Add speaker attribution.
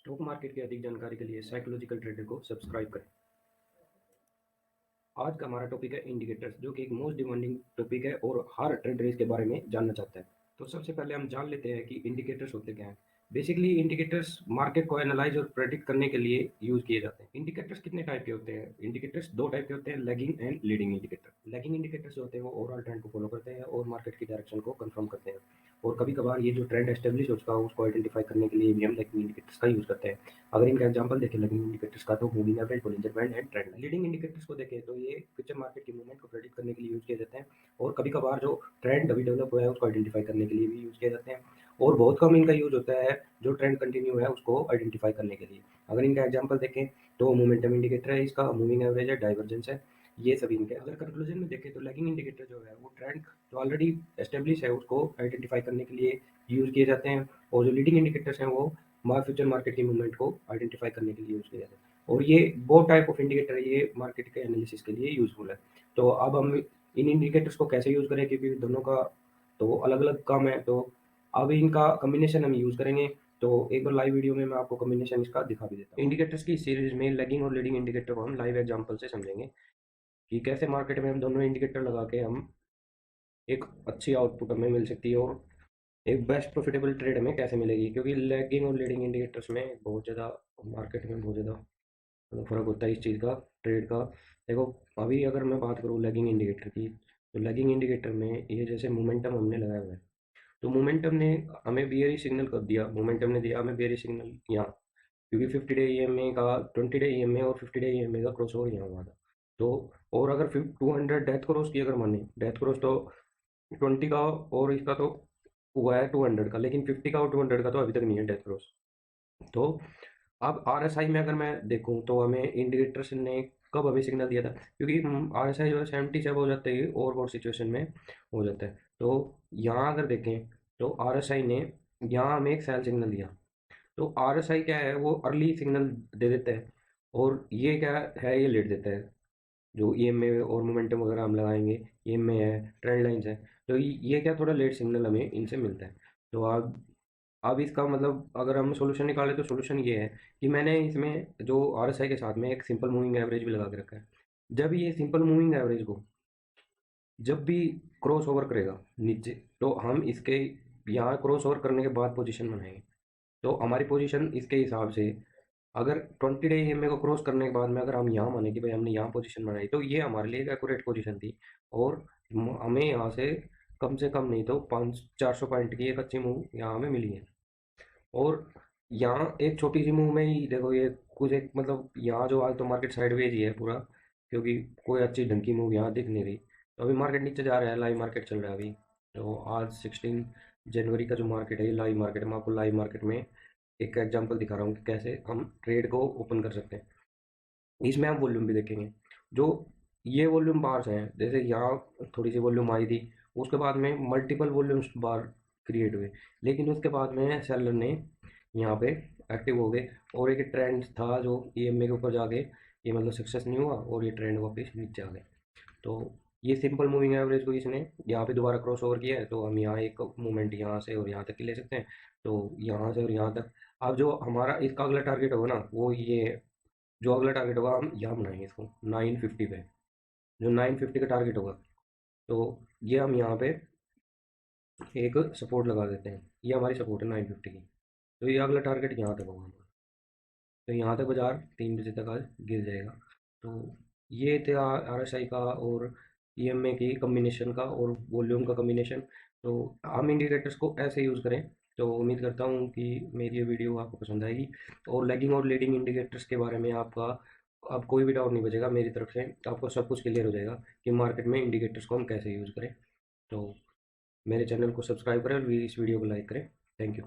Speaker 1: Stock market की अधिक जानकारी के लिए साइकोलॉजिकल ट्रेडर को सब्सक्राइब करें। आज का हमारा टॉपिक है इंडिकेटर्स, जो कि एक मोस्ट डिमांडिंग टॉपिक है और हर ट्रेडर इसके बारे में जानना चाहता है। तो सबसे पहले हम जान लेते हैं कि इंडिकेटर्स होते क्या हैं। बेसिकली इंडिकेटर्स मार्केट को एनालाइज और प्रेडिक्ट करने के लिए यूज किए जाते हैं। इंडिकेटर्स कितने टाइप के होते हैं? इंडिकेटर्स दो टाइप के होते हैं, lagging and leading indicator. Lagging indicators जो होते हैं वो ओवरऑल ट्रेंड को फॉलो करते हैं और मार्केट की डायरेक्शन को कंफर्म करते हैं। और कभी कभार ये जो ट्रेंड एस्टेब्लिश हो चुका है उसको आइडेंटिफाई करने के लिए भी हम लैगिंग इंडिकेटर्स का यूज करते हैं। अगर इनका एग्जांपल देखें लैगिंग इंडिकेटर्स का, तो moving average, Bollinger band and trend line. Leading indicators को देखें तो ये फ्यूचर मार्केट की मूवमेंट को प्रेडिक्ट करने के लिए यूज किए जाते हैं और कभी कभार जो ट्रेंड अभी डेवलप हुआ है उसको आइडेंटिफाई करने के लिए भी यूज किए जाते हैं। और बहुत कम इनका यूज होता है जो ट्रेंड कंटिन्यू है उसको आइडेंटिफाई करने के लिए। अगर इनका एग्जांपल देखें तो मोमेंटम इंडिकेटर है, इसका मूविंग एवरेज है, डाइवर्जेंस है, ये सभी इनके। अगर कंक्लूजन में देखें तो लैगिंग इंडिकेटर जो है वो ट्रेंड जो ऑलरेडी एस्टेब्लिश है उसको आइडेंटिफाई करने के लिए यूज किए जाते हैं और जो लीडिंग इंडिकेटर्स हैं वो फ्यूचर मार्केट की मूवमेंट को आइडेंटिफाई करने के लिए यूज किए जाते हैं। और ये बहुत टाइप ऑफ इंडिकेटर है, ये मार्केट के एनालिसिस के लिए यूजफुल है। तो अब हम इन इंडिकेटर्स को कैसे यूज करें, क्योंकि दोनों का तो अलग अलग काम है, तो अब इनका कॉम्बिनेशन हम यूज करेंगे। तो एक बार लाइव वीडियो में मैं आपको कॉम्बिनेशन इसका दिखा भी देता हूँ। इंडिकेटर्स की सीरीज में लैगिंग और लीडिंग इंडिकेटर को हम लाइव एग्जांपल से समझेंगे कि कैसे मार्केट में हम दोनों इंडिकेटर लगा के हम एक अच्छी आउटपुट हमें मिल सकती है और एक बेस्ट प्रॉफिटेबल ट्रेड हमें कैसे मिलेगी। क्योंकि लैगिंग और लीडिंग इंडिकेटर्स में बहुत ज़्यादा मार्केट में बहुत ज़्यादा मतलब फ़र्क होता है इस चीज़ का, ट्रेड का। देखो, अभी अगर मैं बात करूँ लैगिंग इंडिकेटर की, तो लैगिंग इंडिकेटर में ये जैसे मोमेंटम हमने लगाया हुआ है, तो मोमेंटम ने हमें बियरिश सिग्नल कब दिया? मोमेंटम ने दिया हमें बियरिश सिग्नल यहाँ, क्योंकि 50 डे ईएमए का, 20 डे ईएमए और 50 डे ईएमए का क्रॉस ओवर यहाँ हुआ था। तो और अगर 200 डेथ क्रॉस की अगर माने, डेथ क्रॉस तो 20 का और इसका तो हुआ है 200 का, लेकिन 50 का और 200 का तो अभी तक नहीं है डेथ क्रॉस। तो अब आरएसआई में अगर मैं देखूं तो हमें इंडिकेटर्स ने कब हमें सिग्नल दिया था, क्योंकि आरएसआई जो है 70 से अब हो जाते ही और सिचुएशन में हो जाता है। तो यहाँ अगर देखें तो आरएसआई ने यहाँ हमें एक सेल सिग्नल दिया। तो आरएसआई क्या है, वो अर्ली सिग्नल दे देता है और ये क्या है, ये लेट देता है। जो ईएमए और मोमेंटम वगैरह हम लगाएंगे, ईएमए है, ट्रेंड लाइंस है, तो ये क्या थोड़ा लेट सिग्नल हमें इनसे मिलता है। तो अब इसका मतलब अगर हम सोल्यूशन निकालें तो सोल्यूशन ये है कि मैंने इसमें जो आरएसआई के साथ में एक सिंपल मूविंग एवरेज भी लगा के रखा है। जब ये सिंपल मूविंग एवरेज को जब भी क्रॉस ओवर करेगा नीचे, तो हम इसके यहाँ क्रॉस ओवर करने के बाद पोजीशन बनाएंगे। तो हमारी पोजीशन इसके हिसाब से, अगर 20 डे ईएमए को क्रॉस करने के बाद में अगर हम यहाँ माने कि भाई हमने यहाँ पोजीशन बनाई, तो ये हमारे लिए एक एक्यूरेट पोजीशन थी और हमें यहाँ से कम नहीं तो 500-400 पॉइंट की एक अच्छी मूव यहाँ हमें मिली है। और यहाँ एक छोटी सी मूव में ही देखो ये कुछ एक मतलब यहाँ जो आज तो मार्केट साइडवेज ही है पूरा, क्योंकि कोई अच्छी ढंग की मूव यहाँ दिख नहीं रही। तो अभी मार्केट नीचे जा रहा है, लाइव मार्केट चल रहा है अभी। तो आज 16 जनवरी का जो मार्केट है ये लाइव मार्केट है। मैं आपको लाइव मार्केट में एक एग्जांपल दिखा रहा हूँ कि कैसे हम ट्रेड को ओपन कर सकते हैं। इसमें हम वॉल्यूम भी देखेंगे। जो ये वॉल्यूम बार्स हैं, जैसे यहाँ थोड़ी सी वॉल्यूम आई थी, उसके बाद में मल्टीपल वॉल्यूम्स बार क्रिएट हुए, लेकिन उसके बाद में सेलर ने यहाँ पे एक्टिव हो गए और एक ट्रेंड था जो ईएमए के ऊपर जाके ये मतलब सक्सेस नहीं हुआ और ये ट्रेंड वापस नीचे आ गए। तो ये सिंपल मूविंग एवरेज को इसने यहाँ पे दोबारा क्रॉस ओवर किया है, तो हम यहाँ एक मूवमेंट यहाँ से और यहाँ तक की ले सकते हैं। तो यहाँ से और यहाँ तक, अब जो हमारा इसका अगला टारगेट होगा ना वो ये है। जो अगला टारगेट होगा हम यहाँ बनाएंगे इसको 950 पे। जो 950 का टारगेट होगा, तो ये हम यहाँ पे एक सपोर्ट लगा देते हैं। ये हमारी सपोर्ट है 950 की। तो ये अगला टारगेट यहाँ तक होगा हमारा। तो यहाँ तक बाजार 3 बजे तक आज गिर जाएगा। तो ये थे आरएसआई का और ईएमए की कम्बिनेशन का और वॉल्यूम का कम्बिनेशन। तो हम इंडिकेटर्स को ऐसे यूज़ करें। तो उम्मीद करता हूँ कि मेरी ये वीडियो आपको पसंद आएगी और लैगिंग और लीडिंग इंडिकेटर्स के बारे में आपका अब कोई भी डाउट नहीं बचेगा मेरी तरफ से। आपको सब कुछ क्लियर हो जाएगा कि मार्केट में इंडिकेटर्स को हम कैसे यूज़ करें। तो मेरे चैनल को सब्सक्राइब करें और इस वीडियो को लाइक करें। Thank you.